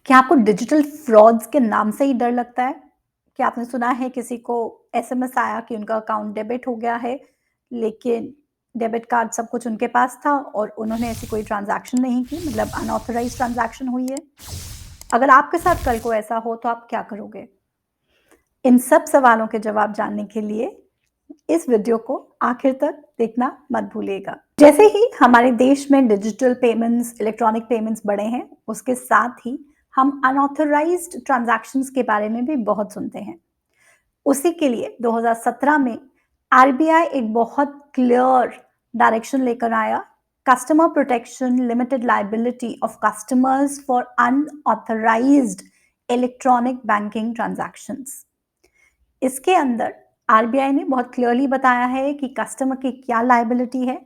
क्या आपको digital frauds के नाम से ही डर लगता है? क्या आपने सुना है किसी को एसएमएस आया कि उनका अकाउंट डेबिट हो गया है, लेकिन डेबिट कार्ड सब कुछ उनके पास था और उन्होंने ऐसी कोई ट्रांज़ैक्शन नहीं की, मतलब अनऑथराइज़्ड ट्रांज़ैक्शन हुई है? अगर आपके साथ कल को ऐसा हो तो आप क्या करोगे? इन सब सवालों के जवाब जानने के लिए इस वीडियो को आखिर तक देखना मत भूलिएगा। जैसे ही हमारे देश में डिजिटल पेमेंट्स, इलेक्ट्रॉनिक पेमेंट्स बढ़े हैं, उसके साथ ही हम अनऑथराइज्ड ट्रांजैक्शंस के बारे में भी बहुत सुनते हैं। उसी के लिए 2017 में आरबीआई एक बहुत क्लियर डायरेक्शन लेकर आया, customer protection limited liability of customers for unauthorised electronic banking transactions. इसके अंदर आरबीआई ने बहुत क्लियरली बताया है कि कस्टमर की क्या लायबिलिटी है,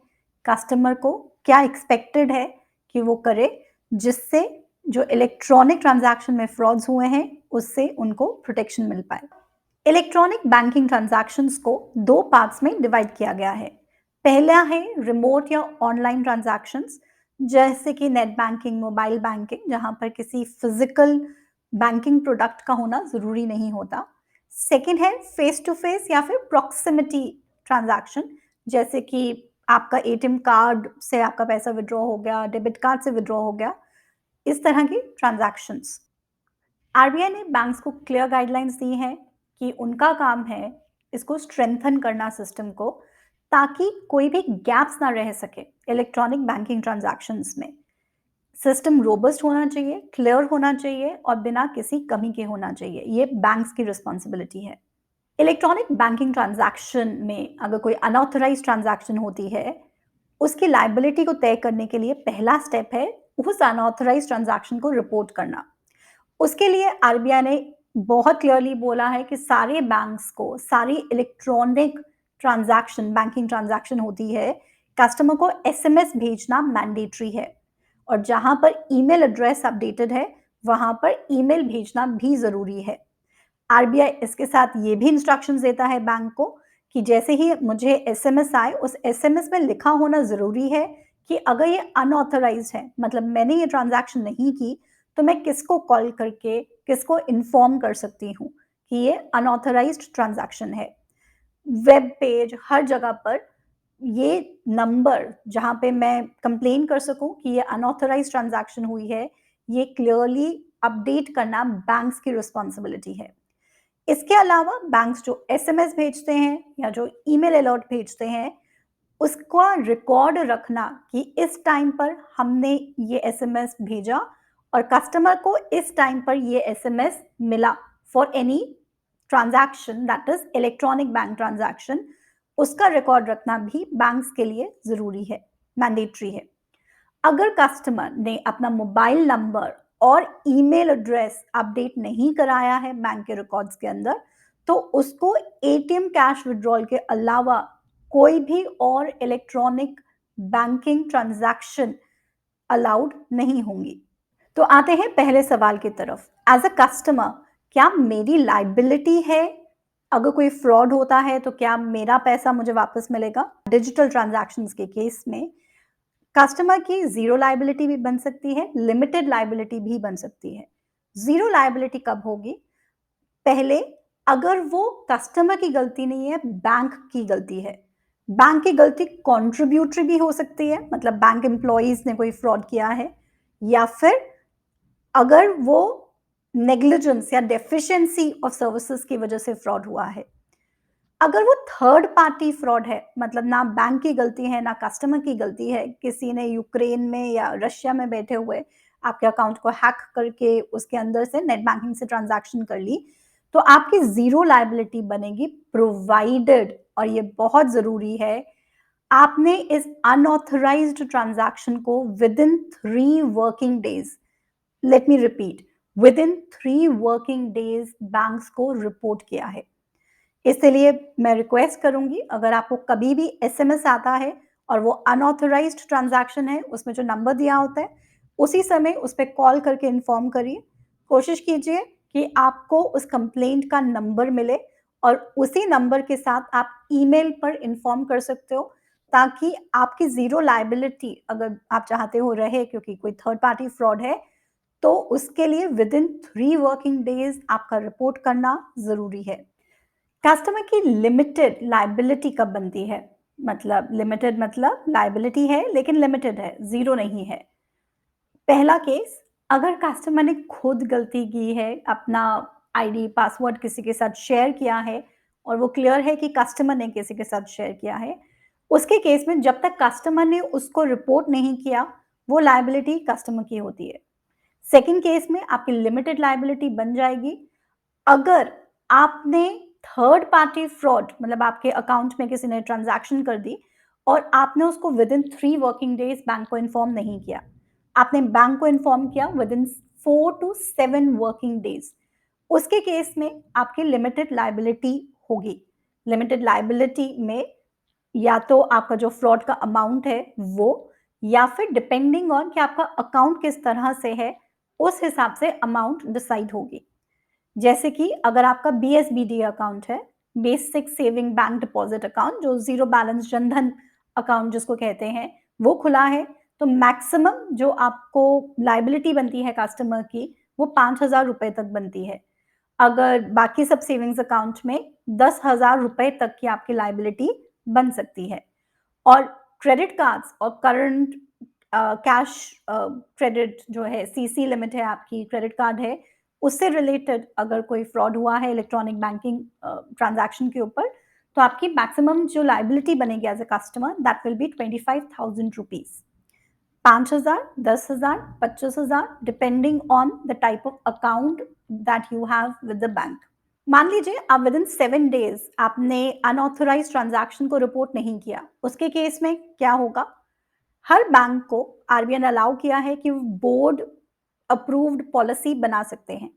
कस्टमर को क्या एक्सपेक्टेड है कि वो करे, जिससे जो इलेक्ट्रॉनिक ट्रांजैक्शन में फ्रॉड्स हुए हैं, उससे उनको प्रोटेक्शन मिल पाए। इलेक्ट्रॉनिक बैंकिंग ट्रांजैक्शंस को दो पार्ट्स में डिवाइड किया गया है। पहला है रिमोट या ऑनलाइन ट्रांजैक्शंस, जैसे कि नेट बैंकिंग, मोबाइल बैंकिंग, जहां पर किसी फिजिकल बैंकिंग प्रोडक्ट का होना जरूरी नहीं होता। सेकंड है फेस टू फेस या फिर प्रॉक्सिमिटी ट्रांजैक्शन, जैसे कि आपका एटीएम कार्ड से आपका पैसा विड्रॉ हो गया, डेबिट कार्ड से विड्रॉ हो गया, इस तरह की ट्रांजैक्शंस। आरबीआई ने बैंक्स को क्लियर गाइडलाइंस दी हैं कि उनका काम है इसको स्ट्रेंथन करना सिस्टम को, ताकि कोई भी गैप्स ना रह सके इलेक्ट्रॉनिक बैंकिंग ट्रांजैक्शंस में। सिस्टम रोबस्ट होना चाहिए, क्लियर होना चाहिए और बिना किसी कमी के होना चाहिए। ये बैंक्स की रिस्पॉन्सिबिलिटी है। इलेक्ट्रॉनिक बैंकिंग ट्रांजैक्शन में अगर कोई अनऑथराइज्ड ट्रांजैक्शन होती है, उसकी लायबिलिटी को तय करने के लिए पहला स्टेप है उस अनऑथराइज्ड ट्रांजैक्शन को रिपोर्ट करना। उसके लिए आरबीआई ने बहुत क्लियरली बोला है कि सारे बैंक्स को सारी इलेक्ट्रॉनिक ट्रांजैक्शन, बैंकिंग ट्रांजैक्शन होती है, कस्टमर को एसएमएस भेजना मैंडेटरी है, और जहां पर ईमेल एड्रेस अपडेटेड है, वहां पर ईमेल भेजना भी जरूरी है। आरबीआई इसके साथ ये भी इंस्ट्रक्शंस देता है बैंक को कि जैसे ही मुझे एसएमएस आए, उस एसएमएस में लिखा होना ज़रूरी है कि अगर ये अनऑथराइज्ड है, मतलब मैंने ये ट्रांजैक्शन नहीं की, तो मैं किसको कॉल करके, किसको इन्फॉर्म कर सकती हूँ कि ये अनऑथराइज्ड ट्रांजैक्शन है। वेब पेज, हर जगह पर ये नंबर जहाँ पे मैं कंप्लेन कर सकूँ कि ये अनऑथराइज्ड ट्रांजैक्शन हुई है, ये क्लियरली अपडेट करना बैंक्स की रिस्पॉन्सिबिलिटी है। इसके अलावा बैंक्स जो एसएमएस भेजते हैं या जो ईमेल अलर्ट भेजते हैं, उसका रिकॉर्ड रखना कि इस टाइम पर हमने ये एसएमएस भेजा और कस्टमर को इस टाइम पर ये एसएमएस मिला for any transaction that is electronic bank transaction, उसका रिकॉर्ड रखना भी बैंक्स के लिए जरूरी है, मैंडेटरी है। अगर कस्टमर ने अपना मोबाइल नंबर और ईमेल एड्रेस अपडेट नहीं कराया है बैंक के रिकॉर्ड्स के अंदर, तो उसको एटीएम कैश विड्रॉल के अलावा कोई भी और इलेक्ट्रॉनिक बैंकिंग ट्रांजैक्शन अलाउड नहीं होंगी। तो आते हैं पहले सवाल की तरफ। एज अ कस्टमर, क्या मेरी लाइबिलिटी है? अगर कोई फ्रॉड होता है तो क्या मेरा पैसा मुझे वापस मिलेगा? डिजिटल ट्रांजैक्शंस के केस में कस्टमर की जीरो लायबिलिटी भी बन सकती है, लिमिटेड लायबिलिटी भी बन सकती है। जीरो लायबिलिटी कब होगी? पहले, अगर वो कस्टमर की गलती नहीं है, बैंक की गलती है। बैंक की गलती कंट्रीब्यूटरी भी हो सकती है, मतलब बैंक एम्प्लॉइज ने कोई फ्रॉड किया है, या फिर अगर वो नेग्लिजेंस या डेफिशिएंसी ऑफ सर्विसेज की वजह से फ्रॉड हुआ है। अगर वो थर्ड पार्टी फ्रॉड है, मतलब ना बैंक की गलती है ना कस्टमर की गलती है, किसी ने यूक्रेन में या रशिया में बैठे हुए आपके अकाउंट को हैक करके उसके अंदर से नेट बैंकिंग से ट्रांजैक्शन कर ली, तो आपकी जीरो लायबिलिटी बनेगी, प्रोवाइडेड, और ये बहुत जरूरी है, आपने इस अनऑथराइज्ड ट्रांजैक्शन को with in 3 working days, let me repeat, with in 3 working days banks को रिपोर्ट किया है। इसलिए मैं रिक्वेस्ट करूंगी, अगर आपको कभी भी एसएमएस आता है और वो अनऑथराइज्ड ट्रांजैक्शन है, उसमें जो नंबर दिया होता है, उसी समय उस पर कॉल करके इन्फॉर्म करिए। कोशिश कीजिए कि आपको उस कंप्लेंट का नंबर मिले और उसी नंबर के साथ आप ईमेल पर इन्फॉर्म कर सकते हो, ताकि आपकी जीरो लायबिलिटी, अगर आप चाहते हो, रहे, क्योंकि कोई थर्ड पार्टी फ्रॉड है, तो उसके लिए विदिन 3 वर्किंग डेज़ आपका रिपोर्ट करना ज़रूरी है। कस्टमर की लिमिटेड लायबिलिटी कब बनती है? मतलब लिमिटेड मतलब लायबिलिटी है लेकिन लिमिटेड है, ज़ीरो नहीं है। पहला केस, अगर कस्टमर ने खुद गलती की है, अपना आईडी, पासवर्ड किसी के साथ शेयर किया है और वो क्लियर है कि कस्टमर ने किसी के साथ शेयर किया है, उसके केस में जब तक कस्टमर ने उसको रिपोर्ट नहीं किया, वो लायबिलिटी कस्टमर की होती है। सेकंड केस में आपकी लिमिटेड लायबिलिटी बन जाएगी अगर आपने थर्ड पार्टी फ्रॉड मतलब आपके अकाउंट में किसी ने ट्रांजैक्शन कर दी और आपने उसको within 3 working days bank को इन्फॉर्म नहीं किया। आपने बैंक को इन्फॉर्म किया within 4 to 7 working days. उसके केस में आपकी लिमिटेड लायबिलिटी होगी। लिमिटेड लायबिलिटी में या तो आपका जो फ्रॉड का अमाउंट है वो या फिर डिपेंडिंग ऑन कि आपका अकाउंट किस तरह से है, उस हिसाब से अमाउंट डिसाइड होगी। जैसे कि अगर आपका बीएसबीडी अकाउंट है, basic saving bank deposit account जो ज़ीरो बैलेंस जनधन अकाउंट जिसको कहते हैं, वो खुला है, तो मैक्सिमम जो आपको लायबिलिटी बनती है कस्टमर की, वो ₹5,000 तक बनती है। अगर बाकी सब सेविंग्स अकाउंट में ₹10,000 तक की आपकी लायबिलिटी बन सकती है। और क्रेडिट कार्ड्स और करंट कैश क्रेडिट जो है सीसी लिमिट है आपकी क्रेडिट कार्ड है, उससे रिलेटेड अगर कोई फ्रॉड हुआ है इलेक्ट्रॉनिक बैंकिंग ट्रांज़ैक्शन के ऊपर, तो आपकी मैक्सिमम जो लायबिलिटी बनेगी as a customer that will be ₹25,000 5,000, 10,000, 25,000 depending on the type of account that you have with the bank. मान लीजिए आप विदिन 7 डेज़ आपने अनऑथराइज़्ड ट्रांज़ैक्शन को रिपोर्ट नहीं किया, उसके केस में क्या होगा? हर बैंक को आरबीआई ने अलाउ किया है कि वो बोर्ड अप्रूव्ड पॉलिसी बना सकते हैं।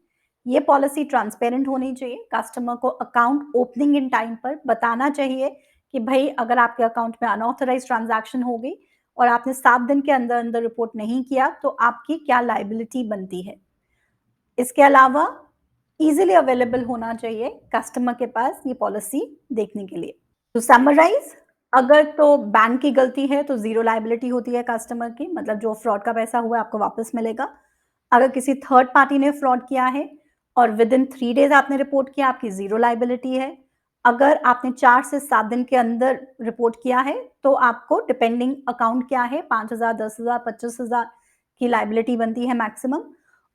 ये पॉलिसी ट्रांसपेरेंट होनी चाहिए, कस्टमर को अकाउंट ओपनिंग इन टाइम पर बताना चाहिए कि भई अगर आपके अकाउंट में अनऑथराइज़्ड ट्रांज़ैक्शन हो गई और आपने 7 दिन के अंदर-अंदर रिपोर्ट नहीं किया, तो आपकी क्या लायबिलिटी बनती है। इसके अलावा ईज़िली अवेलेबल होना चाहिए कस्टमर के पास ये पॉलिसी देखने के लिए। टू समराइज़, अगर तो बैंक की गलती है तो ज़ीरो लायबिलिटी होती है कस्टमर की, मतलब जो फ्रॉड का पैसा हुआ है आपको वापस मिलेगा। अगर किसी थर्ड पार्टी ने फ्रॉड किया है और विदिन 3 डेज़ आपने रिपोर्ट किया, आपकी ज़ीरो लायबिलिटी है। अगर आपने 4 से 7 दिन के अंदर रिपोर्ट किया है, तो आपको डिपेंडिंग अकाउंट क्या है 5,000, 10,000, 25,000 की लायबिलिटी बनती है मैक्सिमम।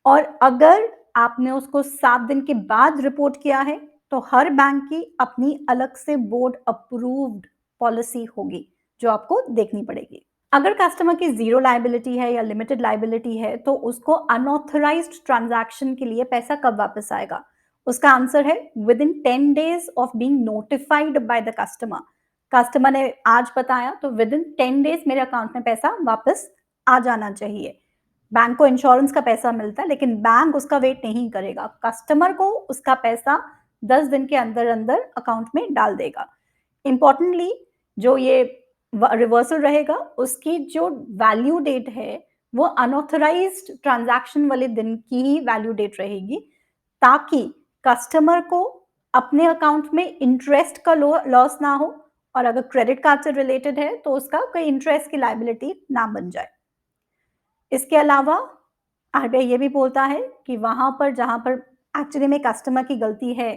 और अगर आपने उसको 7 दिन के बाद रिपोर्ट किया है, तो हर बैंक की अपनी अलग से बोर्ड अप्रूव्ड पॉलिसी होगी, जो आपको देखनी पड़ेगी। अगर कस्टमर की ज़ीरो लायबिलिटी है या लिमिटेड लायबिलिटी है, तो उसको अनऑथराइज़्ड ट्रांज़ैक्शन के लिए पैसा कब वापस आएगा? उसका आंसर है within 10 days of being notified by the customer. Customer ने आज बताया, तो विदिन 10 डेज़ मेरे अकाउंट में पैसा वापस आ जाना चाहिए। बैंक को इंश्योरेंस का पैसा मिलता है, लेकिन बैंक उसका वेट नहीं करेगा। कस्टमर को उसका पैसा 10 दिन के अंदर-अंदर अकाउंट में डाल देगा। इम्पोर्टेंटली जो ये रिवर्सल रहेगा, उसकी जो वैल्यू डेट है, वो अनऑथराइज्ड ट्रांज़ैक्शन वाले दिन की ही वैल्यू डेट रहेगी, ताकि कस्टमर को अपने अकाउंट में इंटरेस्ट का लॉस ना हो और अगर क्रेडिट कार्ड से रिलेटेड है, तो उसका कोई इंटरेस्ट की लायबिलिटी ना बन जाए। इसके अलावा आरबीआई ये भी बोलता है कि वहाँ पर जहाँ पर एक्चुअली में कस्टमर की गलती है,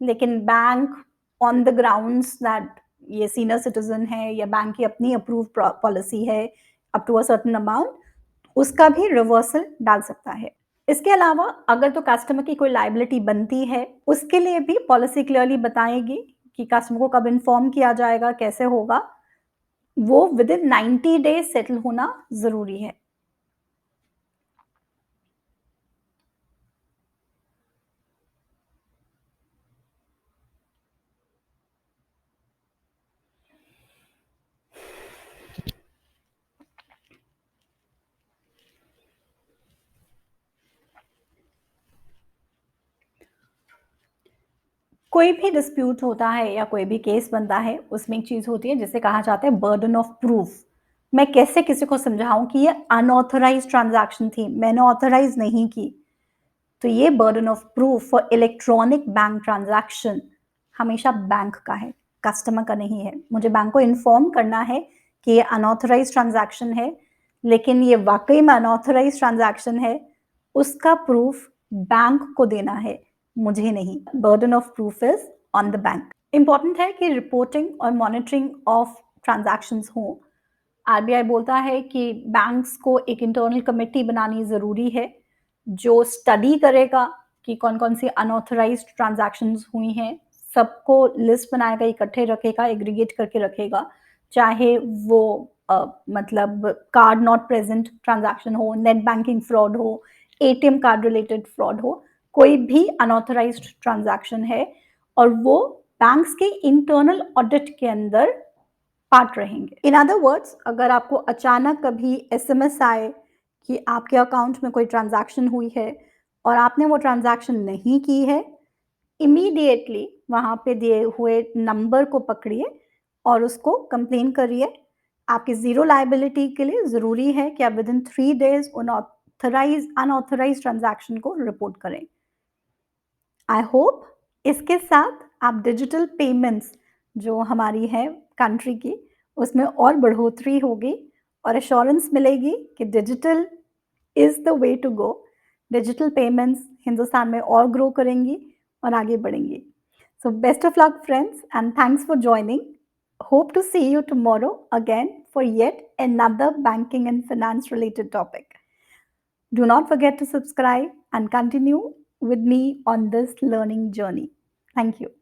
लेकिन bank on the grounds that ये सीनियर सिटीज़न है या बैंक की अपनी अप्रूव्ड पॉलिसी है up to a certain amount, उसका भी रिवर्सल डाल सकता है। इसके अलावा अगर तो कस्टमर की कोई लायबिलिटी बनती है, उसके लिए भी पॉलिसी क्लियरली बताएगी कि कस्टमर को कब इन्फॉर्म किया जाएगा, कैसे होगा, वो विदिन 90 डेज़ सेटल होना ज़रूरी है। कोई भी डिस्प्यूट होता है या कोई भी केस बनता है, उसमें एक चीज़ होती है जिसे कहा जाता है बर्डन ऑफ प्रूफ। मैं कैसे किसी को समझाऊँ कि ये अनऑथराइज़्ड ट्रांज़ैक्शन थी, मैंने ऑथराइज़ नहीं की। तो ये burden of proof for electronic bank transaction हमेशा बैंक का है, कस्टमर का नहीं है। मुझे बैंक को इन्फॉर्म करना है कि ये अनऑथराइज़्ड ट्रांज़ैक्शन है, लेकिन ये वाक़ई में अनऑथराइज़्ड ट्रांज़ैक्शन है, उसका प्रूफ बैंक को देना है, मुझे नहीं। Burden of proof is on the bank. Important है कि रिपोर्टिंग और मॉनिटरिंग ऑफ ट्रांज़ैक्शंस हों। आरबीआई बोलता है कि बैंक्स को एक इंटरनल कमिटी बनानी ज़रूरी है, जो स्टडी करेगा कि कौन-कौन सी अनऑथराइज़्ड ट्रांज़ैक्शंस हुई हैं। सबको लिस्ट बनाएगा, इकट्ठे रखेगा, एग्रीगेट करके रखेगा, चाहे वो मतलब कार्ड नॉट प्रेज़ेंट ट्रांज़ैक्शन हो, नेट बैंकिंग फ्रॉड हो, एटीएम कार्ड रिलेटेड फ्रॉड हो, कोई भी अनऑथराइज़्ड ट्रांज़ैक्शन है और वो बैंक्स के इंटरनल ऑडिट के अंदर पार्ट रहेंगे। इन अदर वर्ड्स, अगर आपको अचानक कभी एसएमएस आए कि आपके अकाउंट में कोई ट्रांज़ैक्शन हुई है और आपने वो ट्रांज़ैक्शन नहीं की है, इमीडिएटली वहाँ पे दिए हुए नंबर को पकड़िए और उसको कंप्लेन करिए। आपकी ज़ीरो लायबिलिटी के लिए ज़रूरी है कि आप विदिन 3 डेज़ उन अनऑथराइज़्ड ट्रांज़ैक्शन को रिपोर्ट करें। आई होप इसके साथ आप डिजिटल पेमेंट्स जो हमारी है कंट्री की, उसमें और बढ़ोतरी होगी और एश्योरेंस मिलेगी कि digital is the way to go. Digital payments Hindustan में और ग्रो करेंगी और आगे बढ़ेंगी। So best of luck friends and thanks for joining. Hope to see you tomorrow again for yet another banking and finance related topic. Do not forget to subscribe and continue with me on this learning journey. Thank you.